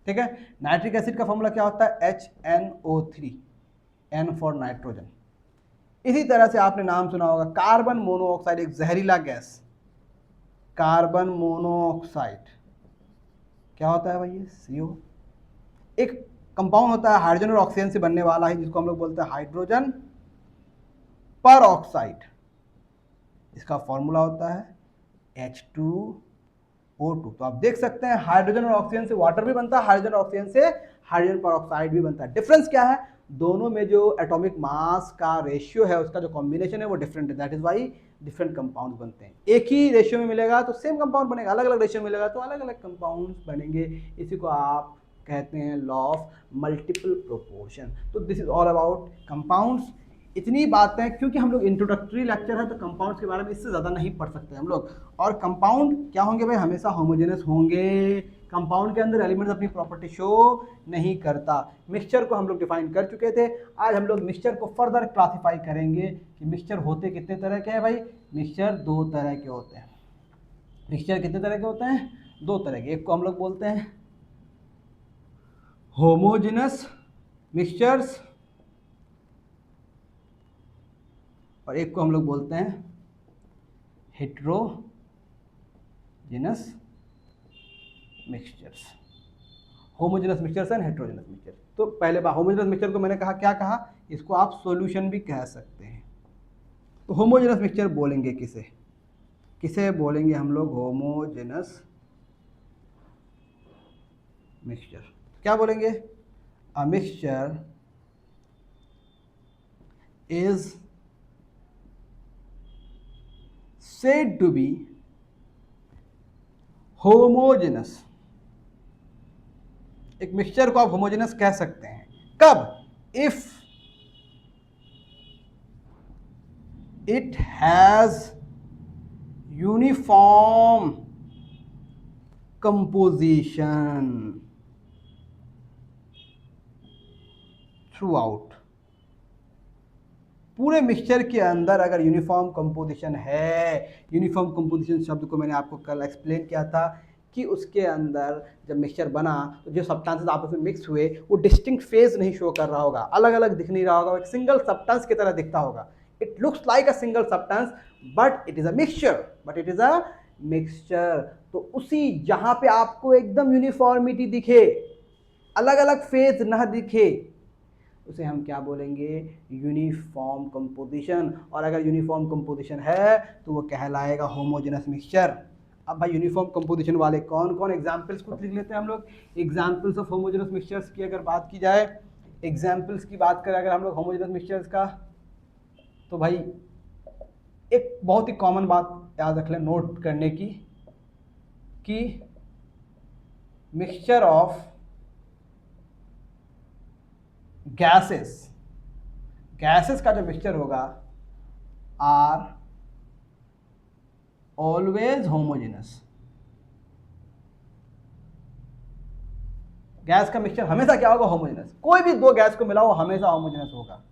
[SPEAKER 1] ठीक है, नाइट्रिक एसिड का फॉर्मूला क्या होता है HNO3, N फॉर नाइट्रोजन। इसी तरह से आपने नाम सुना होगा कार्बन मोनोऑक्साइड, एक जहरीला गैस, कार्बन मोनोऑक्साइड क्या होता है भाई ये CO। एक कंपाउंड होता है हाइड्रोजन और ऑक्सीजन से बनने वाला है, जिसको हम लोग बोलते हैं हाइड्रोजन पर ऑक्साइड, इसका फॉर्मूला होता है H2O2। तो आप देख सकते हैं हाइड्रोजन और ऑक्सीजन से वाटर भी बनता है, हाइड्रोजन और ऑक्सीजन से हाइड्रोजन पर ऑक्साइड भी बनता है। डिफरेंस क्या है, दोनों में जो एटॉमिक मास का रेशियो है, उसका जो कॉम्बिनेशन है वो डिफरेंट है, that is why different compounds बनते हैं। एक ही रेशियो में मिलेगा तो सेम कंपाउंड बनेगा, अलग अलग रेशियो में मिलेगा तो अलग अलग कंपाउंड्स बनेंगे। इसी को आप कहते हैं लॉ ऑफ मल्टीपल प्रोपोर्शन। तो this is all about compounds. इतनी बातें, क्योंकि हम लोग इंट्रोडक्टरी लेक्चर है तो कंपाउंड्स के बारे में इससे ज़्यादा नहीं पढ़ सकते हम लोग। और कंपाउंड क्या होंगे भाई, हमेशा होमोजेनस होंगे, कंपाउंड के अंदर एलिमेंट्स अपनी प्रॉपर्टी शो नहीं करता। मिक्सचर को हम लोग डिफाइन कर चुके थे, आज हम लोग मिक्सचर को फर्दर क्लासिफाई करेंगे कि मिक्सचर होते कितने तरह के हैं भाई। मिक्सचर दो तरह के होते हैं। मिक्सचर कितने तरह के होते हैं, दो तरह के। एक को हम लोग बोलते हैं होमोजेनस मिक्सचर्स और एक को हम लोग बोलते हैं heterogeneous mixtures. Homogeneous mixtures and heterogeneous mixture. तो पहले बार होमोजेनस मिक्सचर को मैंने कहा, क्या कहा, इसको आप सॉल्यूशन भी कह सकते हैं। तो होमोजेनस मिक्सचर बोलेंगे किसे, किसे बोलेंगे हम लोग, होमोजेनस मिक्सचर। क्या बोलेंगे, a mixture is said to be homogeneous। एक मिक्सचर को आप होमोजेनस कह सकते हैं कब, if it has uniform composition through out. पूरे मिक्सचर के अंदर अगर यूनिफॉर्म कंपोजिशन है, यूनिफॉर्म कंपोजिशन शब्द को मैंने आपको कल एक्सप्लेन किया था कि उसके अंदर जब मिक्सचर बना तो जो सब्सटेंसेस आपस में मिक्स हुए वो डिस्टिंक्ट फेज नहीं शो कर रहा होगा, अलग अलग दिख नहीं रहा होगा, एक सिंगल सब्सटेंस की तरह दिखता होगा। It looks like a single substance but it is a mixture, but it is a mixture. तो उसी जहां पे आपको एकदम यूनिफॉर्मिटी दिखे, अलग अलग फेज ना दिखे, उसे हम क्या बोलेंगे, यूनिफॉर्म कंपोजिशन। और अगर यूनिफॉर्म कंपोजिशन है तो वो कहलाएगा होमोजेनस मिक्सचर। अब भाई यूनिफॉर्म कंपोजिशन वाले कौन कौन एग्जाम्पल्स कुछ लिख लेते हैं हम लोग। एग्जाम्पल्स ऑफ होमोजेनस मिक्सचर्स की अगर बात की जाए, एग्जाम्पल्स की बात करें अगर हम लोग होमोजेनस मिक्सचर्स का, तो भाई एक बहुत ही कॉमन बात याद रख लें नोट करने की, कि मिक्सचर ऑफ गैसेस, गैसेस का जो मिक्सचर होगा आर ऑलवेज होमोजेनस। गैस का मिक्सचर हमेशा क्या होगा, होमोजेनस। कोई भी दो गैस को मिलाओ हमेशा होमोजेनस होगा।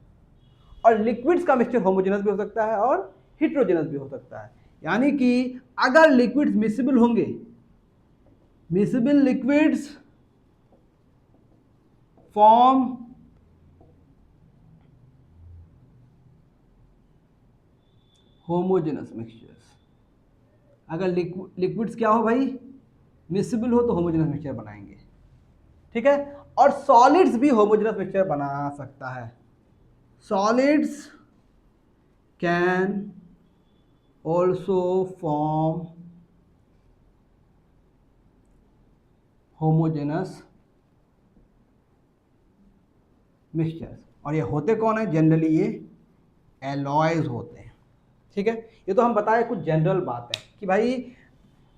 [SPEAKER 1] और लिक्विड्स का मिक्सचर होमोजेनस भी हो सकता है और हिट्रोजेनस भी हो सकता है। यानी कि अगर लिक्विड्स मिसिबल होंगे, miscible liquids form homogeneous mixtures. अगर लिक्विड्स क्या हो भाई, मिसिबल हो तो होमोजेनस मिक्सचर बनाएंगे, ठीक है। और सॉलिड्स भी होमोजेनस मिक्सचर बना सकता है। Solids can also form homogeneous mixtures. और ये होते कौन है, जनरली ये एलॉयज होते हैं, ठीक है। ये तो हम बताए कुछ जनरल बात है कि भाई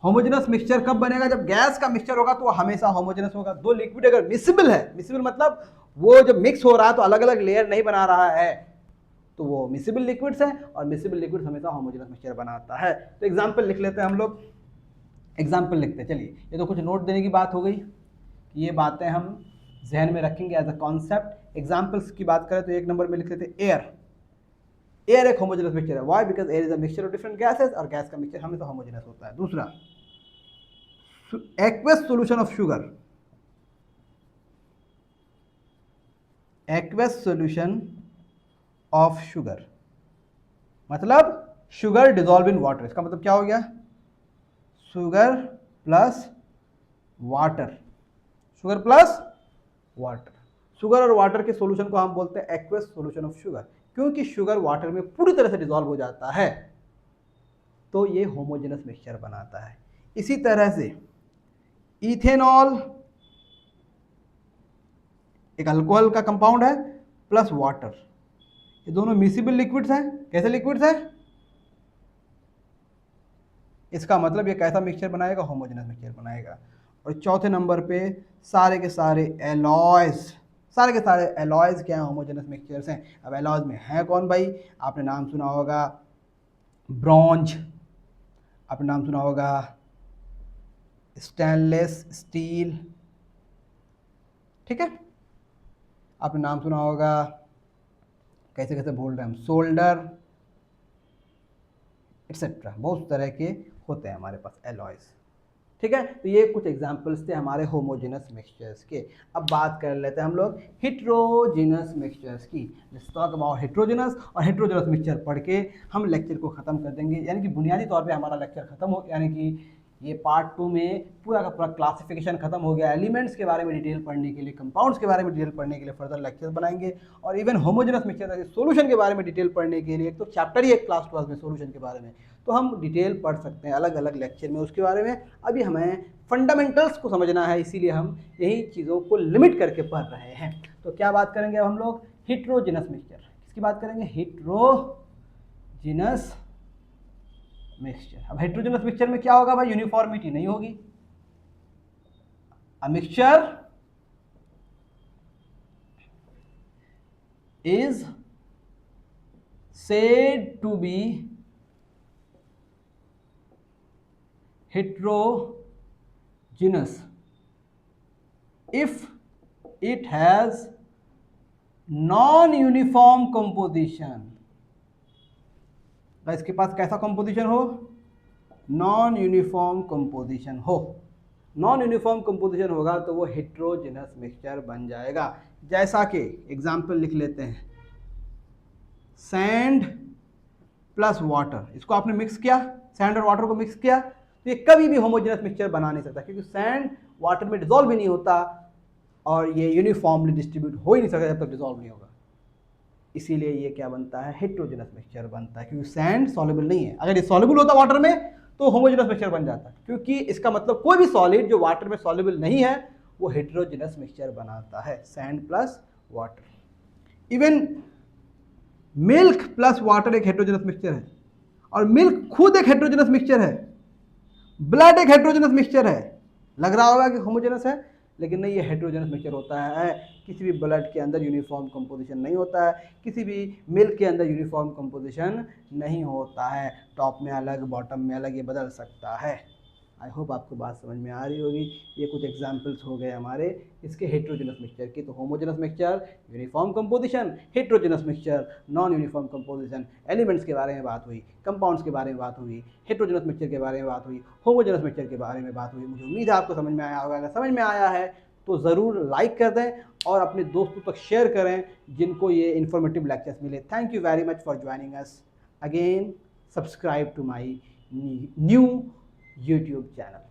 [SPEAKER 1] होमोजेनस मिक्सचर कब बनेगा, जब गैस का मिक्सचर होगा तो वो हमेशा होमोजेनस होगा। दो लिक्विड अगर मिसिबल है, मिसिबल मतलब वो जब मिक्स हो रहा है तो अलग अलग लेयर नहीं बना रहा है, तो वो मिसिबल लिक्विड्स है, और मिसिबल लिक्विड्स हमेशा होमोजेनस मिक्सचर बनाता है। तो एग्जांपल लिख लेते हैं हम लोग, एग्जांपल लिखते हैं। चलिए, ये तो कुछ नोट देने की बात हो गई कि ये बातें हम जहन में रखेंगे एज अ कॉन्सेप्ट। एग्जांपल्स की बात करें तो एक नंबर में लिख लेते हैं एयर। एयर एक होमोजेनस मिक्सचर है, why, because air is a mixture of different gases, और गैस का मिक्सचर हमेशा होमोजेनस होता है। दूसरा, aqueous solution of sugar, aqueous solution of sugar मतलब शुगर डिजॉल्व इन वाटर। इसका मतलब क्या हो गया, sugar plus water, sugar plus water. Sugar और वाटर के सॉल्यूशन को हम बोलते हैं एक्वस सॉल्यूशन ऑफ शुगर, क्योंकि शुगर वाटर में पूरी तरह से डिजॉल्व हो जाता है, तो ये होमोजेनस मिक्सचर बनाता है। इसी तरह से इथेनॉल एक अल्कोहल का कंपाउंड है प्लस वाटर, ये दोनों मिसिबल लिक्विड्स हैं। कैसे लिक्विड्स हैं, इसका मतलब ये कैसा मिक्सचर बनाएगा, होमोजेनस मिक्सचर बनाएगा। और चौथे नंबर पे सारे के सारे एलॉयज, सारे के सारे एलॉयज क्या हैं, होमोजेनस मिक्सचर्स हैं। अब एलॉयज में है कौन भाई, आपने नाम सुना होगा ब्रॉन्ज, आपने नाम सुना होगा स्टेनलेस स्टील, ठीक है। आपने नाम सुना होगा, कैसे कैसे बोल रहे हैं हम, सोल्डर एक्सेट्रा, बहुत तरह के होते हैं हमारे पास एलॉयज, ठीक है। तो ये कुछ एग्जांपल्स थे हमारे होमोजेनस मिक्सचर्स के। अब बात कर लेते हैं हम लोग हेट्रोजेनस मिक्सचर्स की। लेट्स टॉक अबाउट हेट्रोजेनस, और हेट्रोजेनस मिक्सचर पढ़ के हम लेक्चर को ख़त्म कर देंगे, यानी कि बुनियादी तौर पे हमारा लेक्चर ख़त्म हो, यानी कि ये पार्ट 2 में पूरा का पूरा क्लासिफिकेशन खत्म हो गया। एलिमेंट्स के बारे में डिटेल पढ़ने के लिए, कंपाउंड्स के बारे में डिटेल पढ़ने के लिए फर्दर लेक्चर बनाएंगे, और इवन होमोजेनस मिक्सचर सोल्यूशन के बारे में डिटेल पढ़ने के लिए, एक तो चैप्टर ही एक क्लास 12 में सोल्यूशन के बारे में, तो हम डिटेल पढ़ सकते हैं अलग अलग लेक्चर में उसके बारे में। अभी हमें फंडामेंटल्स को समझना है, इसीलिए हम यही चीज़ों को लिमिट करके पढ़ रहे हैं। तो क्या बात करेंगे अब हम लोग, हेट्रोजेनस मिक्सचर। किसकी बात करेंगे, हेट्रोजेनस मिक्सचर। अब हेट्रोजेनस मिक्सचर में क्या होगा भाई, यूनिफॉर्मिटी नहीं होगी। A mixture is said to be heterogeneous if it has non-uniform composition। इसके पास कैसा कंपोजिशन हो, नॉन यूनिफॉर्म कंपोजिशन हो। नॉन यूनिफॉर्म कंपोजिशन होगा तो वो हेट्रोजेनस मिक्सचर बन जाएगा। जैसा कि एग्जाम्पल लिख लेते हैं, सैंड प्लस वाटर, इसको आपने मिक्स किया, सैंड और वाटर को मिक्स किया, तो ये कभी भी होमोजेनस मिक्सचर बना नहीं सकता, क्योंकि सैंड वाटर में डिजॉल्व भी नहीं होता, और ये यूनिफॉर्मली डिस्ट्रीब्यूट हो ही नहीं सकता जब तक डिजॉल्व नहीं होगा। इसीलिए ये क्या बनता है, हेट्रोजेनस मिक्सचर बनता है, क्योंकि सैंड सॉल्युबल नहीं है। अगर ये सॉल्युबल होता वाटर में तो होमोजेनस मिक्सचर बन जाता, क्योंकि इसका मतलब कोई भी सॉलिड जो वाटर में सॉल्युबल नहीं है वो हेट्रोजेनस मिक्सचर बनाता है, sand plus water. Even milk plus water एक हेट्रोजेनस मिक्सचर है, और मिल्क खुद एक हेट्रोजेनस मिक्सचर है, ब्लड एक हेट्रोजेनस मिक्सचर है। लग रहा होगा कि होमोजेनस है, लेकिन नहीं, ये हेट्रोजेनस मिक्सचर होता है। किसी भी ब्लड के अंदर यूनिफॉर्म कंपोजिशन नहीं होता है, किसी भी मिल्क के अंदर यूनिफॉर्म कंपोजिशन नहीं होता है, टॉप में अलग बॉटम में अलग, ये बदल सकता है। आई होप आपको बात समझ में आ रही होगी। ये कुछ एग्जांपल्स हो गए हमारे इसके हेट्रोजेनस मिक्सचर की। तो homogeneous mixture uniform composition, heterogeneous mixture non uniform composition, elements के बारे में बात हुई, कंपाउंड्स के बारे में बात हुई, हेट्रोजेनस मिक्सचर के बारे में बात हुई, होमोजेनस मिक्सचर के बारे में बात हुई। मुझे उम्मीद है आपको समझ में आया होगा। अगर समझ में आया है तो ज़रूर लाइक कर दें और अपने दोस्तों तक शेयर करें जिनको ये इन्फॉर्मेटिव लेक्चर्स मिले। Thank you very much for joining us again. subscribe to my new YouTube channel.